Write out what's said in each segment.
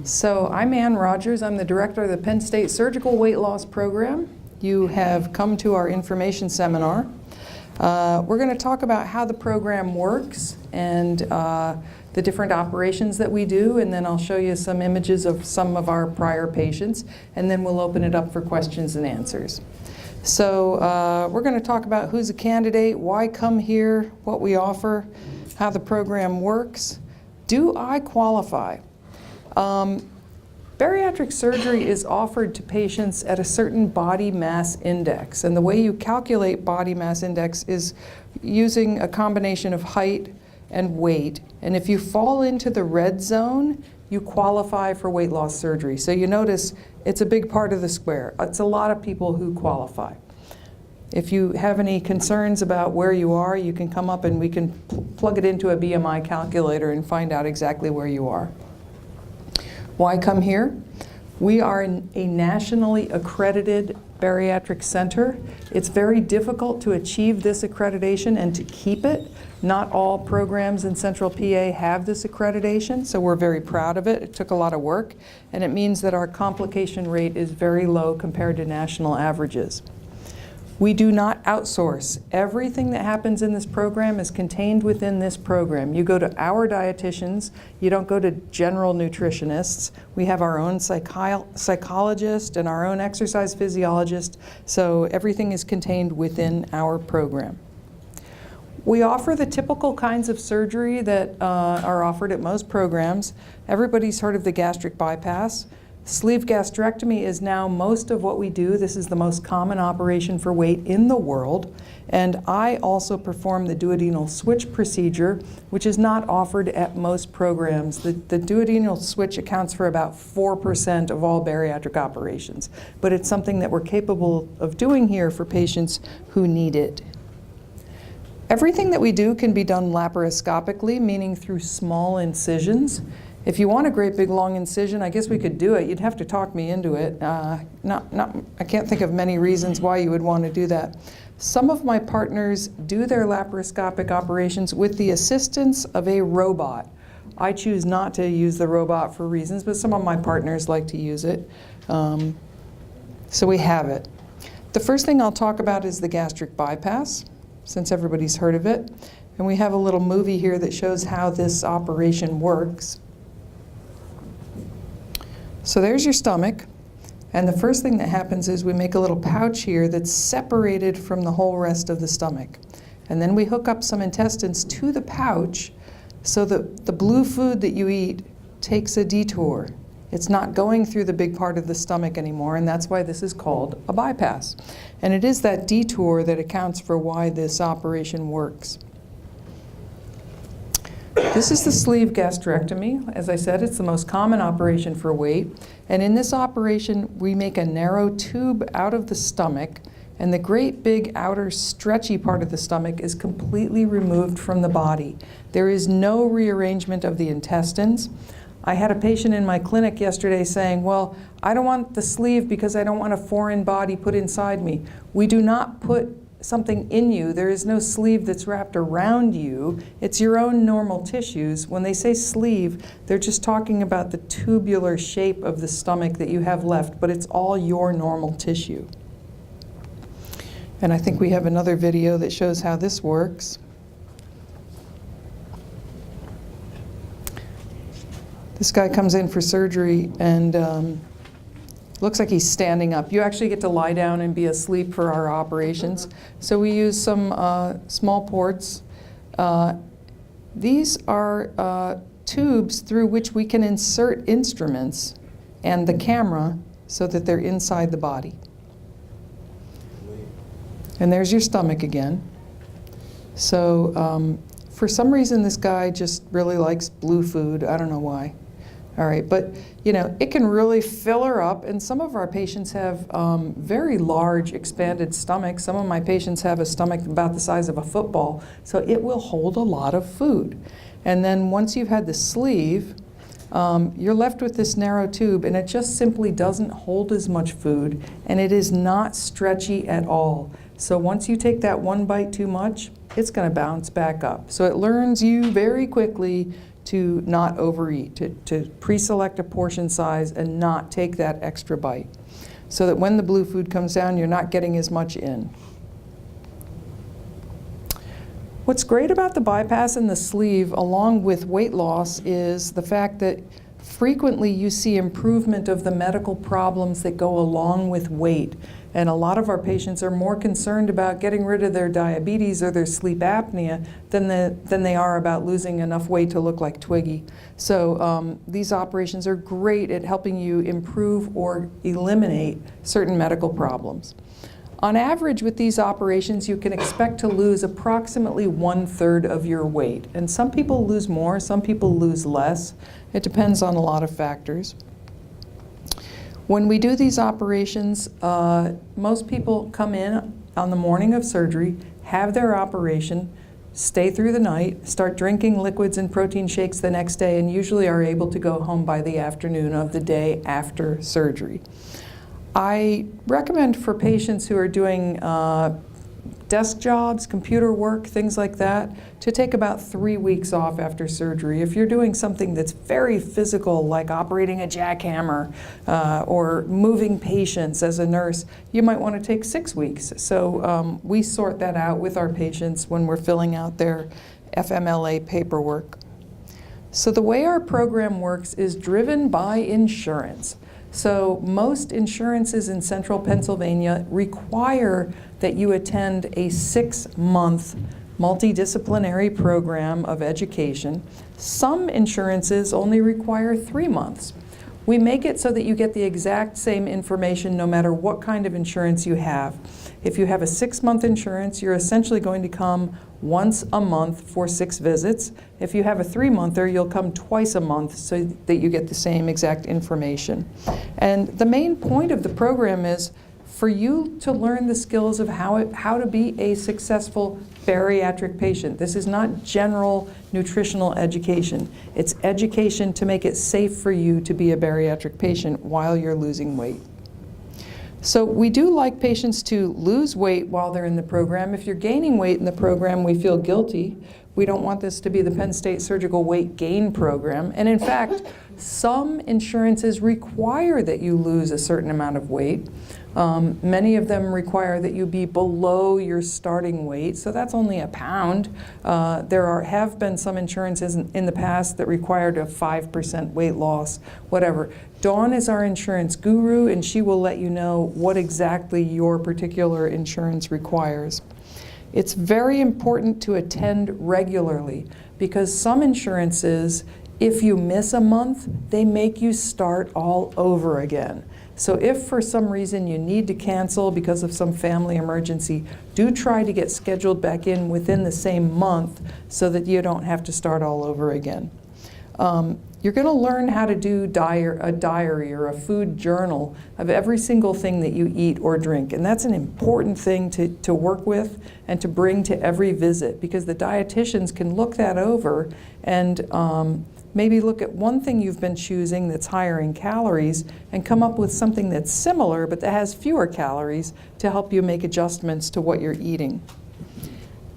So I'm Ann Rogers. I'm the director of the Penn State Surgical Weight Loss Program. You have come to our information seminar. We're going to talk about how the program works and the different operations that we do, and then I'll show you some images of some of our prior patients, and then we'll open it up for questions and answers. So we're going to talk about who's a candidate, why come here, what we offer, how the program works. Do I qualify? Bariatric surgery is offered to patients at a certain body mass index, and the way you calculate body mass index is using a combination of height and weight. And if you fall into the red zone, you qualify for weight loss surgery. So you notice it's a big part of the square. It's a lot of people who qualify. If you have any concerns about where you are, you can come up and we can plug it into a BMI calculator and find out exactly where you are. Why come here? We are a nationally accredited bariatric center. It's very difficult to achieve this accreditation and to keep it. Not all programs in Central PA have this accreditation, so we're very proud of it. It took a lot of work, and it means that our complication rate is very low compared to national averages. We do not outsource. Everything that happens in this program is contained within this program. You go to our dietitians. You don't go to general nutritionists. We have our own psychologist and our own exercise physiologist, so everything is contained within our program. We offer the typical kinds of surgery that are offered at most programs. Everybody's heard of the gastric bypass. Sleeve gastrectomy is now most of what we do. This is the most common operation for weight in the world. And I also perform the duodenal switch procedure, which is not offered at most programs. The duodenal switch accounts for about 4% of all bariatric operations. But it's something that we're capable of doing here for patients who need it. Everything that we do can be done laparoscopically, meaning through small incisions. If you want a great big long incision, I guess we could do it. You'd have to talk me into it. I can't think of many reasons why you would want to do that. Some of my partners do their laparoscopic operations with the assistance of a robot. I choose not to use the robot for reasons, but some of my partners like to use it. So we have it. The first thing I'll talk about is the gastric bypass, since everybody's heard of it. And we have a little movie here that shows how this operation works. So there's your stomach, and the first thing that happens is we make a little pouch here that's separated from the whole rest of the stomach. And then we hook up some intestines to the pouch so that the blue food that you eat takes a detour. It's not going through the big part of the stomach anymore, and that's why this is called a bypass. And it is that detour that accounts for why this operation works. This is the sleeve gastrectomy. As I said, it's the most common operation for weight. And in this operation, we make a narrow tube out of the stomach, and the great big outer stretchy part of the stomach is completely removed from the body. There is no rearrangement of the intestines. I had a patient in my clinic yesterday saying, well, I don't want the sleeve because I don't want a foreign body put inside me. We do not put something in you. There is no sleeve that's wrapped around you. It's your own normal tissues. When they say sleeve, they're just talking about the tubular shape of the stomach that you have left, but it's all your normal tissue. And I think we have another video that shows how this works. This guy comes in for surgery and looks like he's standing up. You actually get to lie down and be asleep for our operations. So we use some small ports. These are tubes through which we can insert instruments and the camera so that they're inside the body. And there's your stomach again. So for some reason this guy just really likes blue food. I don't know why. All right, but you know, it can really fill her up, and some of our patients have very large expanded stomachs. Some of my patients have a stomach about the size of a football, so it will hold a lot of food. And then once you've had the sleeve, you're left with this narrow tube, and it just simply doesn't hold as much food, and it is not stretchy at all. So once you take that one bite too much, it's going to bounce back up. So it learns you very quickly to not overeat, to pre-select a portion size and not take that extra bite, so that when the blue food comes down, you're not getting as much in. What's great about the bypass and the sleeve, along with weight loss, is the fact that frequently you see improvement of the medical problems that go along with weight. And a lot of our patients are more concerned about getting rid of their diabetes or their sleep apnea than they are about losing enough weight to look like Twiggy. So these operations are great at helping you improve or eliminate certain medical problems. On average, with these operations, you can expect to lose approximately 1/3 of your weight. And some people lose more, some people lose less. It depends on a lot of factors. When we do these operations, most people come in on the morning of surgery, have their operation, stay through the night, start drinking liquids and protein shakes the next day, and usually are able to go home by the afternoon of the day after surgery. I recommend for patients who are doing desk jobs, computer work, things like that, to take about 3 weeks off after surgery. If you're doing something that's very physical, like operating a jackhammer or moving patients as a nurse, you might want to take 6 weeks. So we sort that out with our patients when we're filling out their FMLA paperwork. So the way our program works is driven by insurance. So most insurances in central Pennsylvania require that you attend a 6-month multidisciplinary program of education. Some insurances only require 3 months. We make it so that you get the exact same information no matter what kind of insurance you have. If you have a 6-month insurance, you're essentially going to come once a month for 6 visits. If you have a 3-monther, you'll come twice a month so that you get the same exact information. And the main point of the program is for you to learn the skills of how to be a successful bariatric patient. This is not general nutritional education. It's education to make it safe for you to be a bariatric patient while you're losing weight. So we do like patients to lose weight while they're in the program. If you're gaining weight in the program, we feel guilty. We don't want this to be the Penn State Surgical Weight Gain Program. And in fact, some insurances require that you lose a certain amount of weight. Many of them require that you be below your starting weight, so that's only a pound. There have been some insurances in the past that required a 5% weight loss, whatever. Dawn is our insurance guru, and she will let you know what exactly your particular insurance requires. It's very important to attend regularly because some insurances, if you miss a month, they make you start all over again. So if for some reason you need to cancel because of some family emergency, do try to get scheduled back in within the same month so that you don't have to start all over again. You're going to learn how to do a diary or a food journal of every single thing that you eat or drink. And that's an important thing to work with and to bring to every visit, because the dietitians can look that over and maybe look at one thing you've been choosing that's higher in calories and come up with something that's similar but that has fewer calories to help you make adjustments to what you're eating.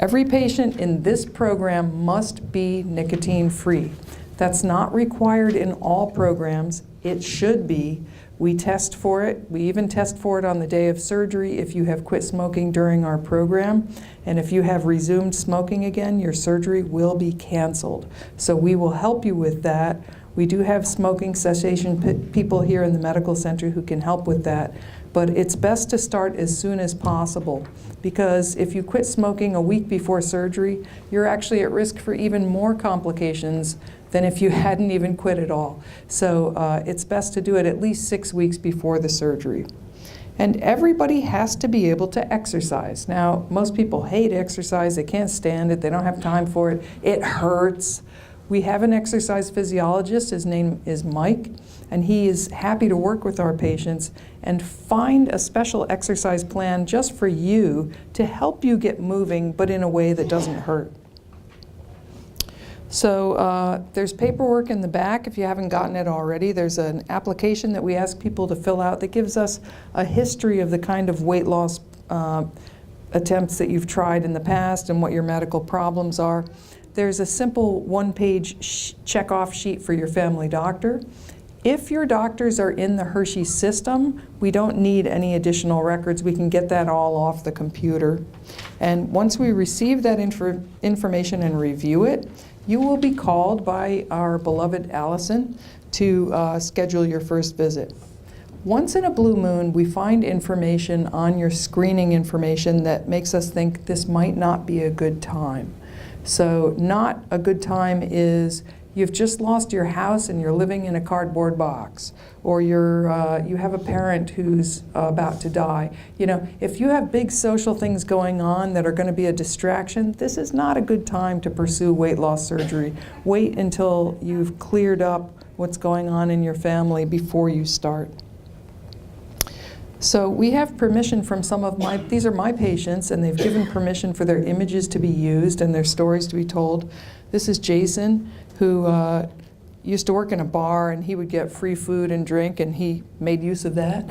Every patient in this program must be nicotine-free. That's not required in all programs. It should be. We test for it. We even test for it on the day of surgery if you have quit smoking during our program. And if you have resumed smoking again, your surgery will be canceled. So we will help you with that. We do have smoking cessation people here in the medical center who can help with that. But it's best to start as soon as possible, because if you quit smoking a week before surgery, you're actually at risk for even more complications than if you hadn't even quit at all. So it's best to do it at least 6 weeks before the surgery. And everybody has to be able to exercise. Now, most people hate exercise. They can't stand it. They don't have time for it. It hurts. We have an exercise physiologist. His name is Mike, and he is happy to work with our patients and find a special exercise plan just for you to help you get moving, but in a way that doesn't hurt. So there's paperwork in the back if you haven't gotten it already. There's an application that we ask people to fill out that gives us a history of the kind of weight loss attempts that you've tried in the past and what your medical problems are. there's a simple one-page check-off sheet for your family doctor. If your doctors are in the Hershey system, we don't need any additional records. We can get that all off the computer. And once we receive that information and review it, you will be called by our beloved Allison to schedule your first visit. Once in a blue moon, we find information on your screening information that makes us think this might not be a good time. So not a good time is you've just lost your house and you're living in a cardboard box, or you have a parent who's about to die. You know, if you have big social things going on that are going to be a distraction, this is not a good time to pursue weight loss surgery. Wait until you've cleared up what's going on in your family before you start. So we have permission from some of these are my patients, and they've given permission for their images to be used and their stories to be told. This is Jason, who used to work in a bar, and he would get free food and drink, and he made use of that.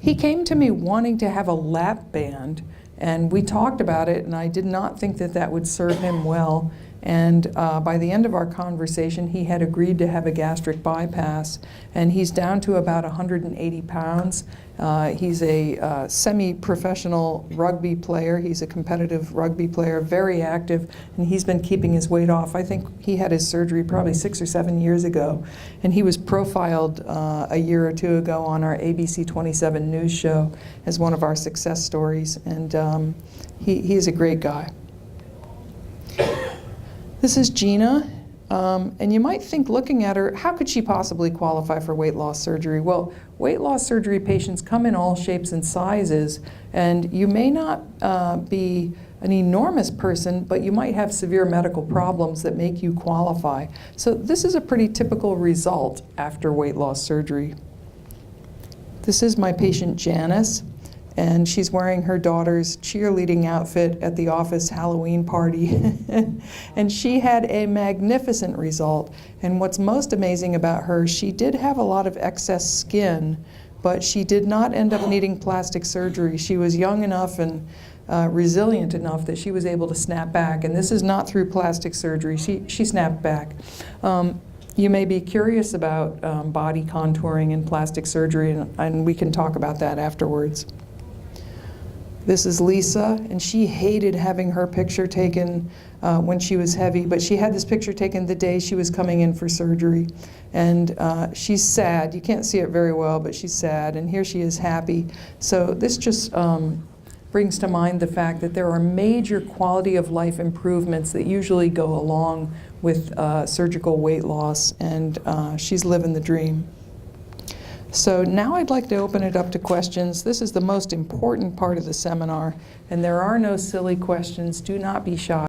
He came to me wanting to have a lap band, and we talked about it, and I did not think that that would serve him well. And by the end of our conversation, he had agreed to have a gastric bypass, and he's down to about 180 pounds. He's a semi-professional rugby player. He's a competitive rugby player, very active, and he's been keeping his weight off. I think he had his surgery probably 6 or 7 years ago, and he was profiled a year or two ago on our ABC 27 news show as one of our success stories, and he's a great guy. This is Gina, and you might think, looking at her, how could she possibly qualify for weight loss surgery? Well, weight loss surgery patients come in all shapes and sizes, and you may not be an enormous person, but you might have severe medical problems that make you qualify. So this is a pretty typical result after weight loss surgery. This is my patient Janice, and she's wearing her daughter's cheerleading outfit at the office Halloween party. And she had a magnificent result. And what's most amazing about her, she did have a lot of excess skin, but she did not end up needing plastic surgery. She was young enough and resilient enough that she was able to snap back. And this is not through plastic surgery. She snapped back. You may be curious about body contouring and plastic surgery, and we can talk about that afterwards. This is Lisa, and she hated having her picture taken when she was heavy, but she had this picture taken the day she was coming in for surgery. And she's sad. You can't see it very well, but she's sad, and here she is happy. So this just brings to mind the fact that there are major quality of life improvements that usually go along with surgical weight loss, and she's living the dream. So now I'd like to open it up to questions. This is the most important part of the seminar, and there are no silly questions. Do not be shy.